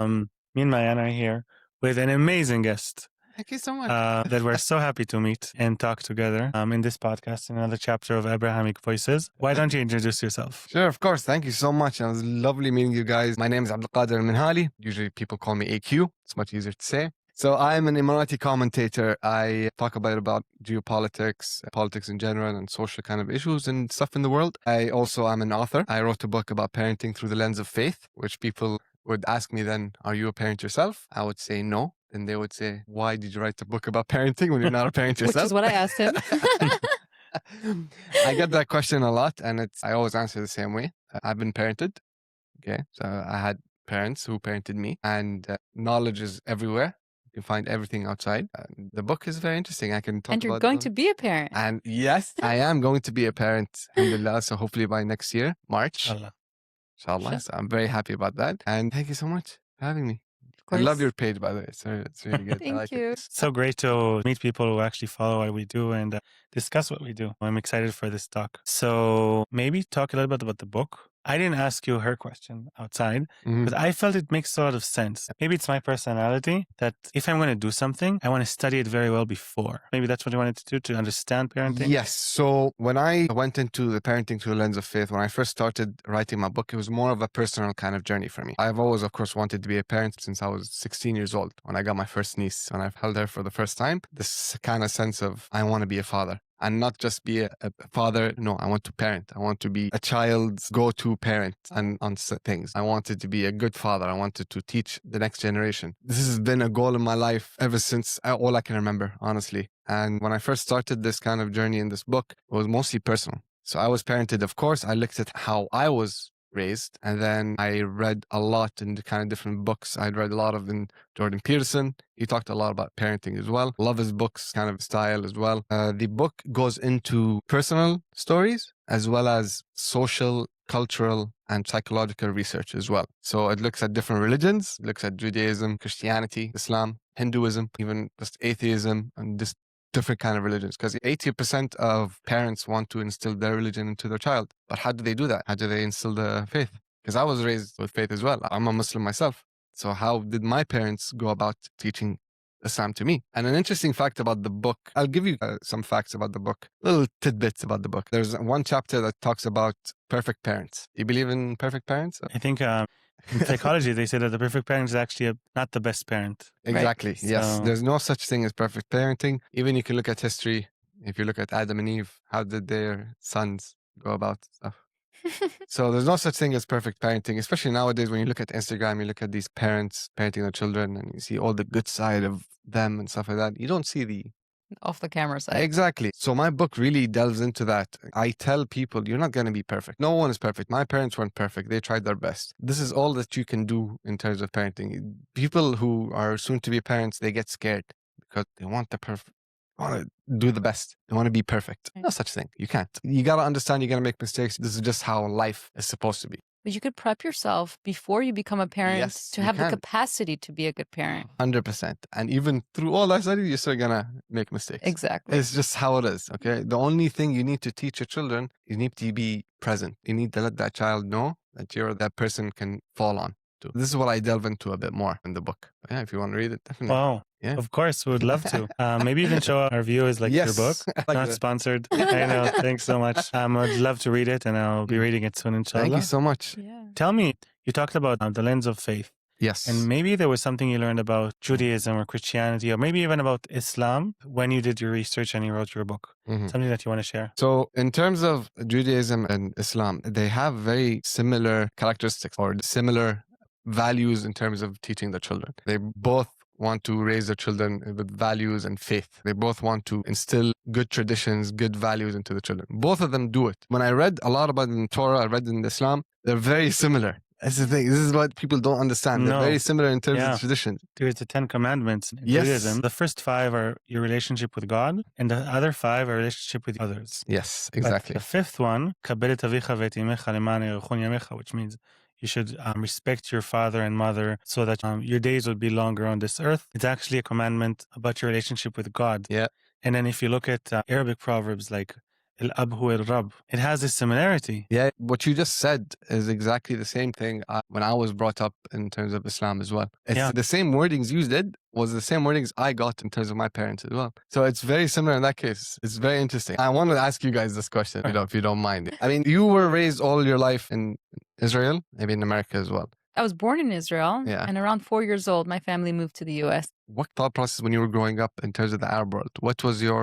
Me and Mayan are here with an amazing guest Thank you so much. that we're so happy to meet and talk together in this podcast, in another chapter of Abrahamic Voices. Why don't you introduce yourself? Sure, of course. Thank you so much. It was lovely meeting you guys. My name is Abdulqader Al Menhali. Usually people call me AQ. It's much easier to say. So I'm an Emirati commentator. I talk about geopolitics, politics in general, and social kind of issues and stuff in the world. I also am an author. I wrote a book about parenting through the lens of faith, which people would ask me then, are you a parent yourself? I would say no. And they would say, why did you write a book about parenting when you're not a parent yourself? Which is what I asked him. I get that question a lot, and I always answer the same way. I've been parented. Okay. So I had parents who parented me, and knowledge is everywhere. You can find everything outside. The book is very interesting. I can talk about. And you're going to be a parent. And yes, I am going to be a parent. Alhamdulillah. So hopefully by next year, March. Inshallah. So I'm very happy about that. And thank you so much for having me. I love your page, by the way. It's really good. Thank you. It's so great to meet people who actually follow what we do and discuss what we do. I'm excited for this talk. So maybe talk a little bit about the book. I didn't ask you her question outside, but I felt it makes a lot of sense. Maybe it's my personality that if I'm going to do something, I want to study it very well before. Maybe that's what I wanted to do to understand parenting. Yes. So when I went into the parenting through the lens of faith, when I first started writing my book, it was more of a personal kind of journey for me. I've always, of course, wanted to be a parent since I was 16 years old. When I got my first niece, when I held her for the first time, this kind of sense of, I want to be a father. And not just be a father. No, I want to parent. I want to be a child's go-to parent and on things. I wanted to be a good father. I wanted to teach the next generation. This has been a goal in my life ever since all I can remember, honestly. And when I first started this kind of journey in this book, it was mostly personal. So I was parented, of course. I looked at how I was raised, and then I read a lot in the kind of different books. I'd read a lot of in Jordan Peterson. He talked a lot about parenting as well. Love his books, kind of style as well. The book goes into personal stories as well as social, cultural, and psychological research as well. So it looks at different religions, looks at Judaism, Christianity, Islam, Hinduism, even just atheism, and just different kind of religions, because 80% of parents want to instill their religion into their child. But how do they do that? How do they instill the faith? Because I was raised with faith as well. I'm a Muslim myself. So how did my parents go about teaching Islam to me? And an interesting fact about the book, I'll give you some facts about the book, little tidbits about the book. There's one chapter that talks about perfect parents. Do you believe in perfect parents? I think in psychology, they say that the perfect parent is actually not the best parent. Exactly. Right? Yes. So There's no such thing as perfect parenting. Even you can look at history. If you look at Adam and Eve, how did their sons go about stuff? So there's no such thing as perfect parenting, especially nowadays when you look at Instagram, you look at these parents parenting their children and you see all the good side of them and stuff like that. You don't see the off the camera side. Exactly. So my book really delves into that. I tell people, you're not going to be perfect. No one is perfect. My parents weren't perfect. They tried their best. This is all that you can do in terms of parenting. People who are soon to be parents, they get scared because they want the perfect. Want to do the best. They want to be perfect. No such thing. You can't. You got to understand you're going to make mistakes. This is just how life is supposed to be. But you could prep yourself before you become a parent Yes, to you have the can. capacity to be a good parent. 100%. And even through all that study, you're still going to make mistakes. Exactly. It's just how it is, okay? The only thing you need to teach your children, you need to be present. You need to let that child know that you're that person can fall on to. This is what I delve into a bit more in the book. Yeah, if you want to read it, definitely. wow. Yeah. Of course, we would love to. Maybe you can show our viewers like Yes. your book. Like Not that. sponsored. I know. Thanks so much. I'd love to read it and I'll be reading it soon, inshallah. Thank you so much. Yeah. Tell me, you talked about the lens of faith. Yes. And maybe there was something you learned about Judaism or Christianity, or maybe even about Islam when you did your research and you wrote your book. Mhm. Something that you want to share. So in terms of Judaism and Islam, they have very similar characteristics or similar values in terms of teaching the children. They both want to raise their children with values and faith. They both want to instill good traditions, good values into the children. Both of them do it. When I read a lot about it in Torah, I read in Islam, they're very similar. That's the thing. This is what people don't understand. They're No. very similar in terms Yeah. of traditions. There's the 10 Commandments in Yes. Judaism. The first 5 are your relationship with God, and the other 5 are relationship with others. Yes, But exactly. the 5th one, "Kabel et avicha v'et imecha lema'an ye'aruchon yamecha," which means you should respect your father and mother so that your days would be longer on this earth. It's actually a commandment about your relationship with God. Yeah. And then if you look at Arabic proverbs like الأب هو الرب. It has this similarity. Yeah, what you just said is exactly the same thing when I was brought up in terms of Islam as well. It's Yeah. the same wordings you did was the same wordings I got in terms of my parents as well. So it's very similar in that case. It's very interesting. I want to ask you guys this question, if you don't mind. I mean, you were raised all your life in Israel, maybe in America as well. I was born in Israel, Yeah. and around 4 years old, my family moved to the U.S. What thought process when you were growing up in terms of the Arab world? What was your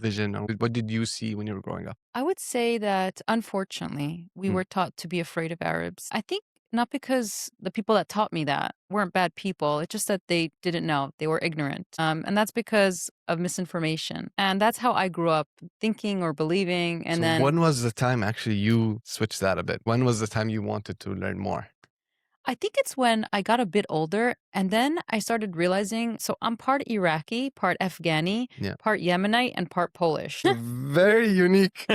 vision, or what did you see when you were growing up? I would say that, unfortunately, we were taught to be afraid of Arabs. I think not because the people that taught me that weren't bad people. It's just that they didn't know. They were ignorant. And that's because of misinformation. And that's how I grew up thinking or believing. And So then when was the time actually you switched that a bit? When was the time you wanted to learn more? I think it's when I got a bit older and then I started realizing, so I'm part Iraqi, part Afghani, Yeah. part Yemenite, and part Polish. Very unique.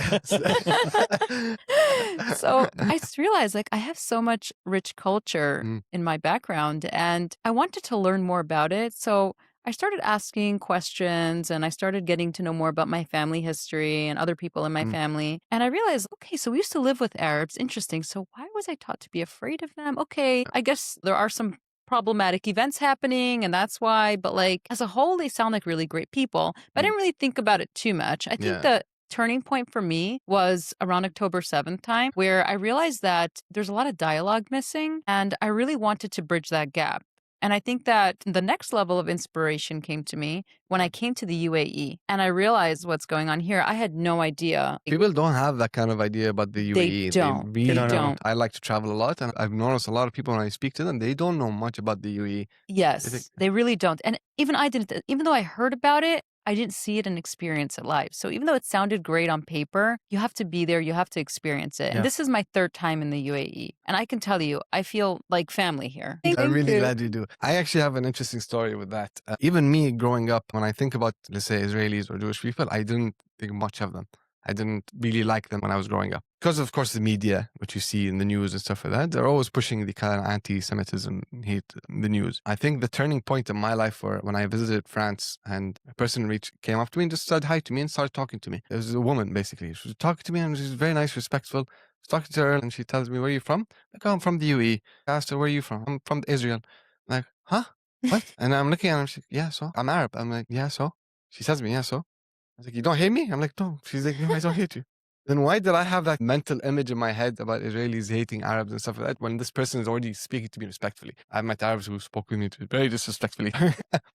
So I just realized like I have so much rich culture in my background and I wanted to learn more about it. So I started asking questions and I started getting to know more about my family history and other people in my family. And I realized, okay, so we used to live with Arabs. Interesting. So why was I taught to be afraid of them? Okay, I guess there are some problematic events happening and that's why. But like as a whole, they sound like really great people. But I didn't really think about it too much. I think the turning point for me was around October 7th time, where I realized that there's a lot of dialogue missing and I really wanted to bridge that gap. And I think that the next level of inspiration came to me when I came to the UAE and I realized what's going on here. I had no idea. People don't have that kind of idea about the UAE. don't. They really They don't. I like to travel a lot and I've noticed a lot of people when I speak to them, they don't know much about the UAE. Yes, they really don't. And even I didn't, even though I heard about it, I didn't see it and experience it live. So even though it sounded great on paper, you have to be there, you have to experience it. Yeah. And this is my third time in the UAE. And I can tell you, I feel like family here. I'm really glad you do. I actually have an interesting story with that. Even me growing up, when I think about, let's say, Israelis or Jewish people, I didn't think much of them. I didn't really like them when I was growing up. Because, of course, the media, what you see in the news and stuff like that, they're always pushing the kind of anti-Semitism hate in the news. I think the turning point in my life were when I visited France and a person came up to me and just said hi to me and started talking to me. It was a woman, basically. She was talking to me and she was very nice, respectful. I was talking to her and she tells me, "Where are you from?" Like, "Oh, I'm from the UAE." I asked her, "Where are you from?" "I'm from Israel." I'm like, "Huh? What?" And I'm looking at her and she's like, "Yeah, so?" "I'm Arab." I'm like, "Yeah, so?" She says to me, "Yeah, so?" I was like, "You don't hate me?" I'm like, "No." She's like, "No, I don't hate you." Then why did I have that mental image in my head about Israelis hating Arabs and stuff like that when this person is already speaking to me respectfully? I've met Arabs who spoke with me very disrespectfully.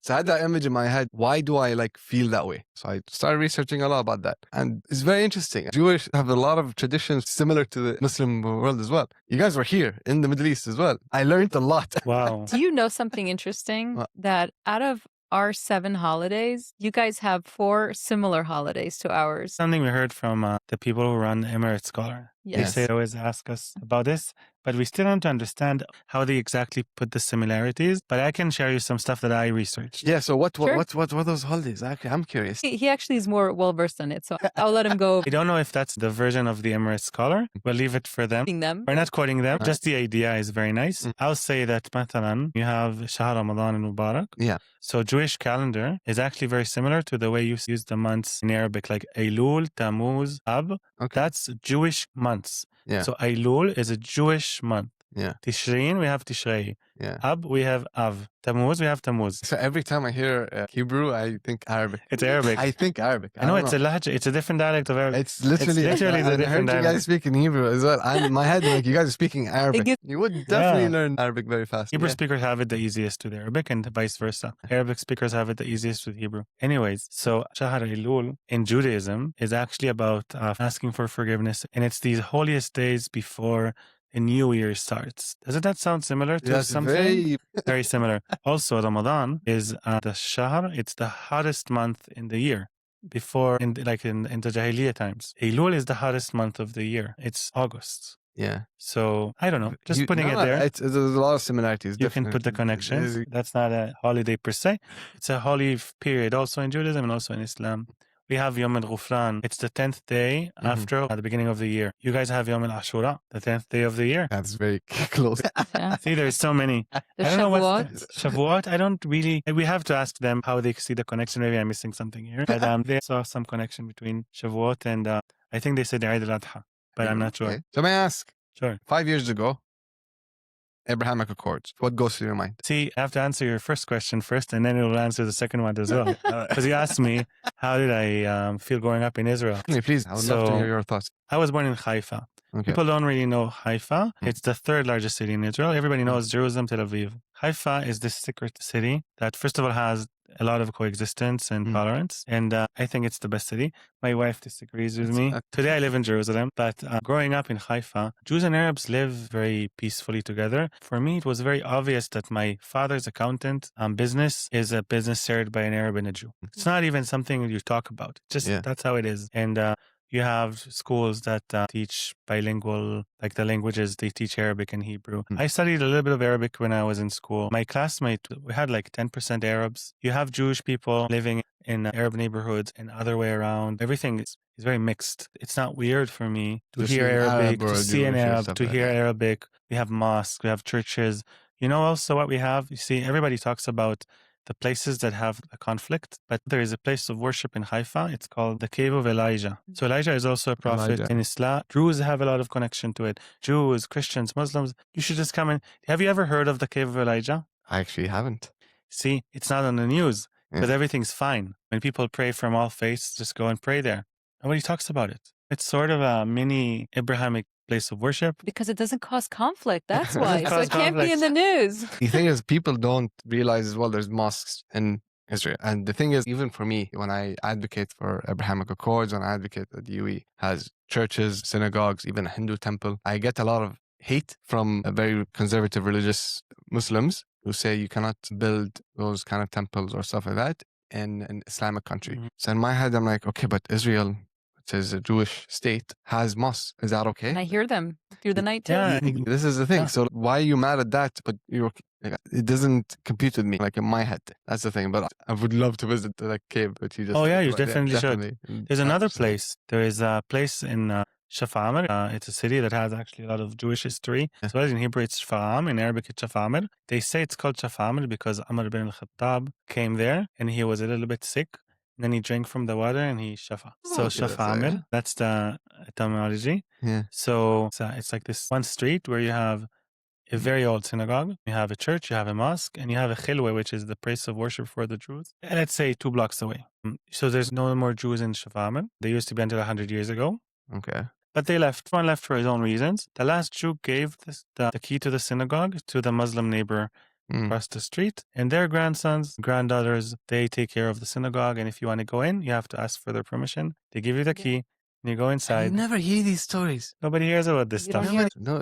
So I had that image in my head. Why do I feel that way? So I started researching a lot about that. And it's very interesting. Jewish have a lot of traditions similar to the Muslim world as well. You guys were here in the Middle East as well. I learned a lot. Wow. Do you know something interesting? What? That out of our 7 holidays, you guys have 4 similar holidays to ours. Something we heard from the people who run Emirati Scholar. Yes. They say they always ask us about this, but we still want to understand how they exactly put the similarities. But I can share you some stuff that I researched. Yeah, so what Sure. were those holidays? Actually, I'm curious. He actually is more well versed in it, so I'll let him go I don't know if that's the version of the Emirati Scholar. We'll leave it for them. reading them. We're not quoting them. Right. Just the idea is very nice. I'll say that مثلا you have Shahr Ramadan and Mubarak. Yeah. So Jewish calendar is actually very similar to the way you use the months in Arabic, like Elul, Tammuz, Ab. Okay. That's Jewish months. Yeah. So Elul is a Jewish month. Yeah. Tishrin, we have Tishrei. Yeah. Ab, we have Av. Tammuz, we have Tammuz. So every time I hear Hebrew, I think Arabic. It's Arabic. I think Arabic. I know don't it's a lahja. It's a different dialect of Arabic. It's literally the I heard different you dialect. guys speaking Hebrew as well. I'm in my head like you guys are speaking Arabic. gives- You would definitely Yeah. learn Arabic very fast. Hebrew Yeah. speakers have it the easiest with Arabic and vice versa. Arabic speakers have it the easiest with Hebrew. Anyways, so Shahar Elul in Judaism is actually about asking for forgiveness. And it's these holiest days before a new year starts. Doesn't that sound similar to That's something? very Very similar. Also, Ramadan is the Shahr. It's the hottest month in the year. Before, in the Jahiliyyah times. Elul is the hottest month of the year. It's August. yeah. So, I don't know. Just putting it there. There's a lot of similarities. You can put the connections. That's not a holiday per se. It's a holy period also in Judaism and also in Islam. We have Yom al-Ghufran. It's the 10th day after the beginning of the year. You guys have Yom al-Ashura, the 10th day of the year. That's very close. Yeah. See, there's so many. The I don't know Shavuot. what's Shavuot. I don't really. We have to ask them how they see the connection. Maybe I'm missing something here. But they saw some connection between Shavuot and I think they said Eid al-Adha, but I'm not sure. Okay. So may I ask, Sure. 5 years ago, Abrahamic Accords, what goes through your mind? See, I have to answer your first question first, and then it will answer the second one as well. Because you asked me, how did I feel growing up in Israel? Please, I would love to hear your thoughts. I was born in Haifa. Okay. People don't really know Haifa. It's the third largest city in Israel. Everybody knows Jerusalem, Tel Aviv. Haifa is this secret city that, first of all, has a lot of coexistence and tolerance. And I think it's the best city. My wife disagrees with me. Today I live in Jerusalem, but growing up in Haifa, Jews and Arabs live very peacefully together. For me, it was very obvious that my father's accountant business is a business shared by an Arab and a Jew. It's not even something you talk about. Just that's how it is. And you have schools that teach bilingual, like the languages, they teach Arabic and Hebrew. I studied a little bit of Arabic when I was in school. My classmate, we had like 10% Arabs. You have Jewish people living in Arab neighborhoods and other way around. Everything is very mixed. It's not weird for me to hear Arabic, to see an Arab, to hear Arabic. We have mosques, we have churches. You know also what we have? You see, everybody talks about the places that have a conflict, but there is a place of worship in Haifa. It's called the Cave of Elijah. So Elijah is also a prophet in Islam. Druze have a lot of connection to it. Jews, Christians, Muslims. You should just come in. Have you ever heard of the Cave of Elijah? I actually haven't. See, it's not on the news because everything's fine. When people pray from all faiths, just go and pray there. Nobody talks about it. It's sort of a mini Abrahamic place of worship. Because it doesn't cause conflict. That's why. So it can't be in the news. The thing is, people don't realize as well there's mosques in Israel. And the thing is, even for me, when I advocate for Abrahamic Accords, when I advocate that the UAE has churches, synagogues, even a Hindu temple, I get a lot of hate from very conservative religious Muslims who say you cannot build those kind of temples or stuff like that in an Islamic country. So in my head, I'm like, okay, but Israel, it is a Jewish state, has mosques. Is that okay? And I hear them through the night too. Yeah. This is the thing. So why are you mad at that? But it doesn't compute with me, like in my head. That's the thing. But I would love to visit the cave, but you just... Oh yeah, you definitely should. Definitely. There's another place. There is a place in Shfa'am. It's a city that has actually a lot of Jewish history. As well as in Hebrew, it's Shfa'am. In Arabic, it's Shfa'am. They say it's called Shfa'am because Umar bin al-Khattab came there and he was a little bit sick. And then he drank from the water and he shafa. So Shafa'amir, that's the etymology. Yeah. So it's like this one street where you have a very old synagogue, you have a church, you have a mosque, and you have a khilwa, which is the place of worship for the Jews. And let's say 2 blocks away. So there's no more Jews in Shafa'amir. They used to be until 100 years ago. Okay. But they left. One left for his own reasons. The last Jew gave the key to the synagogue to the Muslim neighbor across the street, and their grandsons, granddaughters, they take care of the synagogue. And if you want to go in, you have to ask for their permission. They give you the key, and you go inside. You never hear these stories. Nobody hears about this stuff.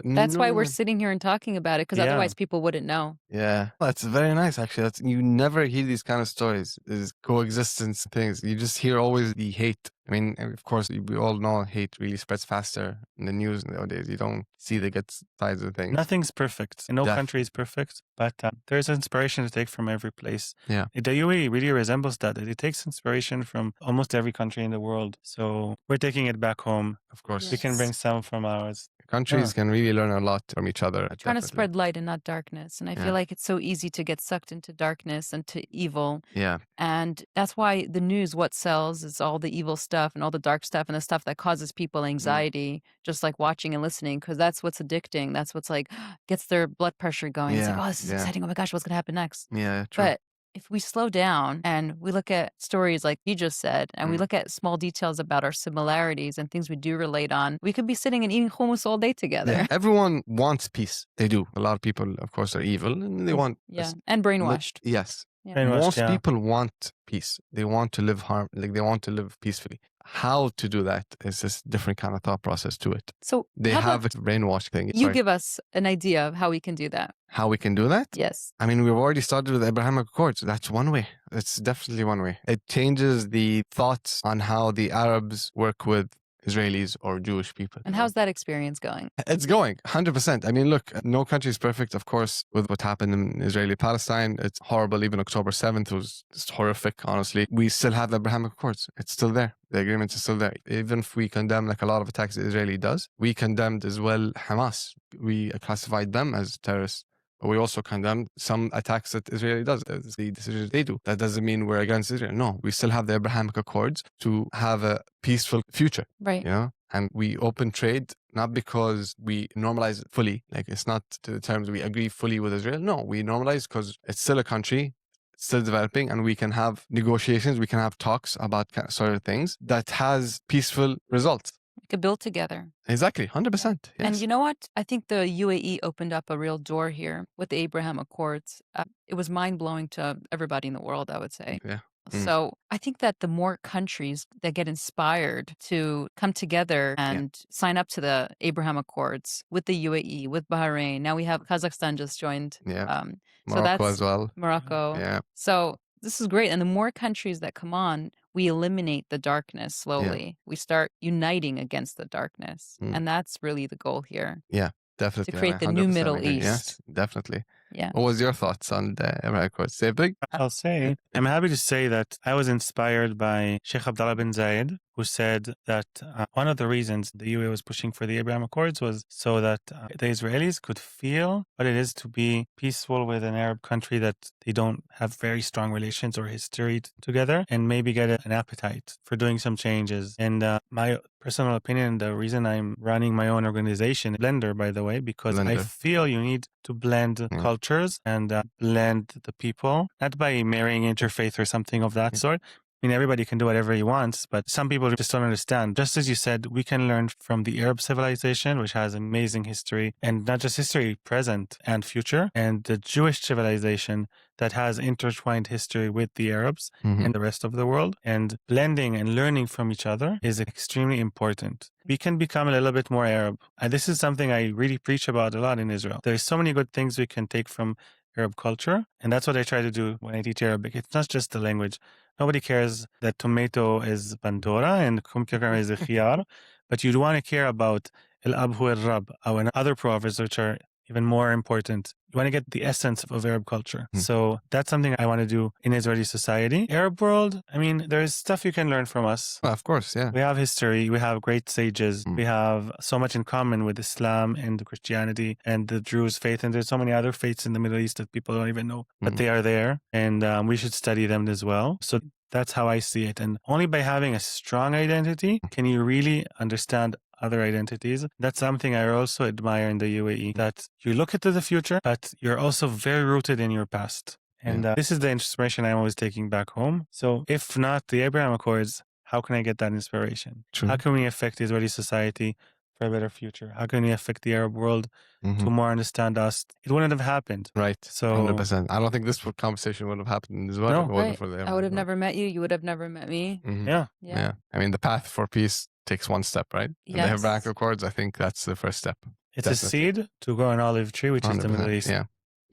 That's why we're sitting here and talking about it, because otherwise people wouldn't know. Yeah, that's very nice. Actually, you never hear these kind of stories. There's coexistence things. You just hear always the hate. I mean, of course, we all know hate really spreads faster in the news nowadays. You don't see the good sides of things. Nothing's perfect. No country is perfect, but there's inspiration to take from every place. Yeah. The UAE really resembles that. It takes inspiration from almost every country in the world. So we're taking it back home. Of course. We can bring some from ours. Countries can really learn a lot from each other. Trying to spread light and not darkness. And I feel like it's so easy to get sucked into darkness and to evil. Yeah. And that's why the news, what sells is all the evil stuff and all the dark stuff and the stuff that causes people anxiety, just like watching and listening, because that's what's addicting. That's what's like gets their blood pressure going. It's like, oh, this is exciting. Oh my gosh, what's going to happen next? Yeah, true. But if we slow down and we look at stories like you just said, and we look at small details about our similarities and things we do relate on, we could be sitting and eating hummus all day together. Yeah. Everyone wants peace. They do. A lot of people, of course, are evil and they want... and brainwashed. Yes. Yeah. Brainwashed, Most people want peace. They want to live they want to live peacefully. How to do that is this different kind of thought process to it. So they have a brainwash thing. You give us an idea of how we can do that. How we can do that? Yes. I mean, we've already started with Abrahamic Accords. That's one way. It's definitely one way. It changes the thoughts on how the Arabs work with Israelis or Jewish people. And how's that experience going? It's going 100%. I mean, look, no country is perfect, of course, with what happened in Israeli-Palestine. It's horrible. Even October 7th was just horrific, honestly. We still have the Abrahamic Accords. It's still there. The agreement is still there. Even if we condemn, like a lot of attacks the Israeli does, we condemned as well Hamas. We classified them as terrorists. But we also condemn some attacks that Israel does, the decisions they do. That doesn't mean we're against Israel. No, we still have the Abrahamic Accords to have a peaceful future. Right. You know? And we open trade not because we normalize it fully. Like, it's not to the terms we agree fully with Israel. No, we normalize because it's still a country, it's still developing, and we can have negotiations, we can have talks about sort of things that has peaceful results. We could build together. Exactly, 100%. Yes. And you know what? I think the UAE opened up a real door here with the Abraham Accords. It was mind-blowing to everybody in the world, I would say. Yeah. So I think that the more countries that get inspired to come together and sign up to the Abraham Accords with the UAE, with Bahrain. Now we have Kazakhstan just joined. Yeah. So Morocco that's as well. Morocco. Yeah. So this is great. And the more countries that come on, we eliminate the darkness slowly. We start uniting against the darkness. And that's really the goal here. Yeah, definitely. To create the 100% new Middle agree. East. Yes, definitely. Yeah. What was your thoughts on the Abrahamic Accords? Say big? I'll say, I'm happy to say that I was inspired by Sheikh Abdullah bin Zayed, who said that one of the reasons the UAE was pushing for the Abraham Accords was so that the Israelis could feel what it is to be peaceful with an Arab country that they don't have very strong relations or history together, and maybe get an appetite for doing some changes. And my personal opinion, the reason I'm running my own organization, Blender, by the way, because I feel you need to blend cultures and blend the people, not by marrying interfaith or something of that sort. I mean, everybody can do whatever he wants, but some people just don't understand. Just as you said, we can learn from the Arab civilization, which has amazing history, and not just history, present and future, and the Jewish civilization that has intertwined history with the Arabs and the rest of the world. And blending and learning from each other is extremely important. We can become a little bit more Arab. And this is something I really preach about a lot in Israel. There's so many good things we can take from Arab culture, and that's what I try to do when I teach Arabic. It's not just the language. Nobody cares that tomato is Pandora and cucumber is a khiyar, but you do want to care about el-ab hu el-rab, and other proverbs which are even more important. You want to get the essence of Arab culture. So that's something I want to do in Israeli society. Arab world, I mean, there's stuff you can learn from us. Well, of course, yeah. We have history. We have great sages. We have so much in common with Islam and Christianity and the Druze faith. And there's so many other faiths in the Middle East that people don't even know, but they are there. And we should study them as well. So that's how I see it. And only by having a strong identity can you really understand other identities. That's something I also admire in the UAE, that you look into the future, but you're also very rooted in your past. And this is the inspiration I'm always taking back home. So if not the Abraham Accords, how can I get that inspiration? True. How can we affect Israeli society for a better future? How can we affect the Arab world to more understand us? It wouldn't have happened. Right. So 100%. I don't think this conversation would have happened as well. No. Right. I would have never met you. You would have never met me. Yeah. I mean, the path for peace takes one step, right? Yes. And the Abrahamic Accords, I think that's the first step. It's a seed to grow an olive tree, which is the Middle East. Yeah.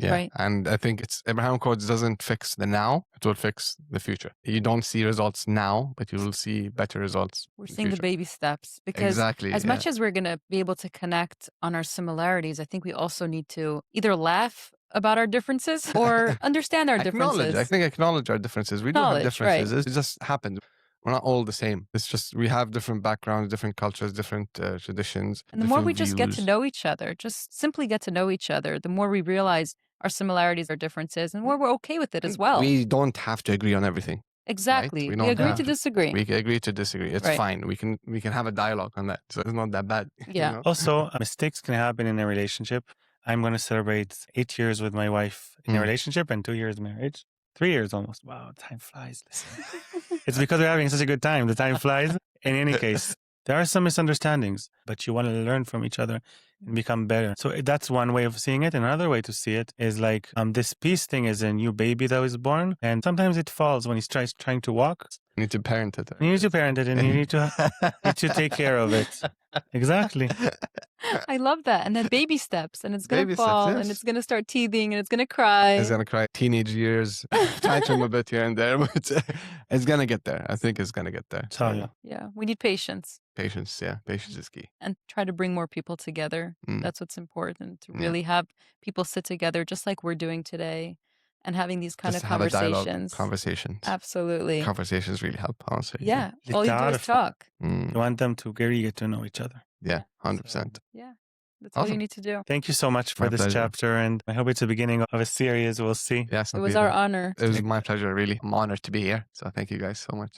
Right. And I think Abraham Accords doesn't fix the now, it will fix the future. You don't see results now, but you will see better results. We're seeing the baby steps because as much as we're going to be able to connect on our similarities, I think we also need to either laugh about our differences or understand our differences. I think acknowledge our differences. We do have differences. Right. It just happens. We're not all the same. It's just we have different backgrounds, different cultures, different traditions. And the more we just get to know each other, just simply get to know each other, the more we realize our similarities, our differences, and more we're okay with it as well. We don't have to agree on everything. Exactly. Right? We agree to disagree. We agree to disagree. It's fine. We can have a dialogue on that. So it's not that bad. Yeah. You know? Also, mistakes can happen in a relationship. I'm going to celebrate 8 years with my wife in a relationship and 2 years marriage. 3 years almost. Wow, time flies. Listen. It's because we're having such a good time. The time flies. In any case, there are some misunderstandings, but you want to learn from each other and become better. So that's one way of seeing it. Another way to see it is like this peace thing is a new baby that was born. And sometimes it falls when he tries trying to walk. need to parent it. You need to parent it and you need to take care of it. Exactly. I love that. And then baby steps, and it's going to Baby steps, fall, and yes. it's going to start teething, and it's going to cry. It's gonna cry. Teenage years, tantrum a bit here and there, but it's gonna get there. I think it's gonna get there. So, yeah. Yeah, we need patience. Patience, yeah, patience is key. And try to bring more people together. Mm. That's what's important, to Yeah. really have people sit together just like we're doing today and having these kind Just of have a dialogue, conversations. conversations. Absolutely. Conversations really help, honestly. Yeah. All you do is تعرف. talk. Mm. You want them to really get to know each other. Yeah, 100%. Yeah. That's all you Awesome. need to do. Thank you so much for My this pleasure. chapter, and I hope it's the beginning of a series. We'll see. Yes, It was our honor. It was my pleasure, really. I'm honored to be here. So thank you guys so much.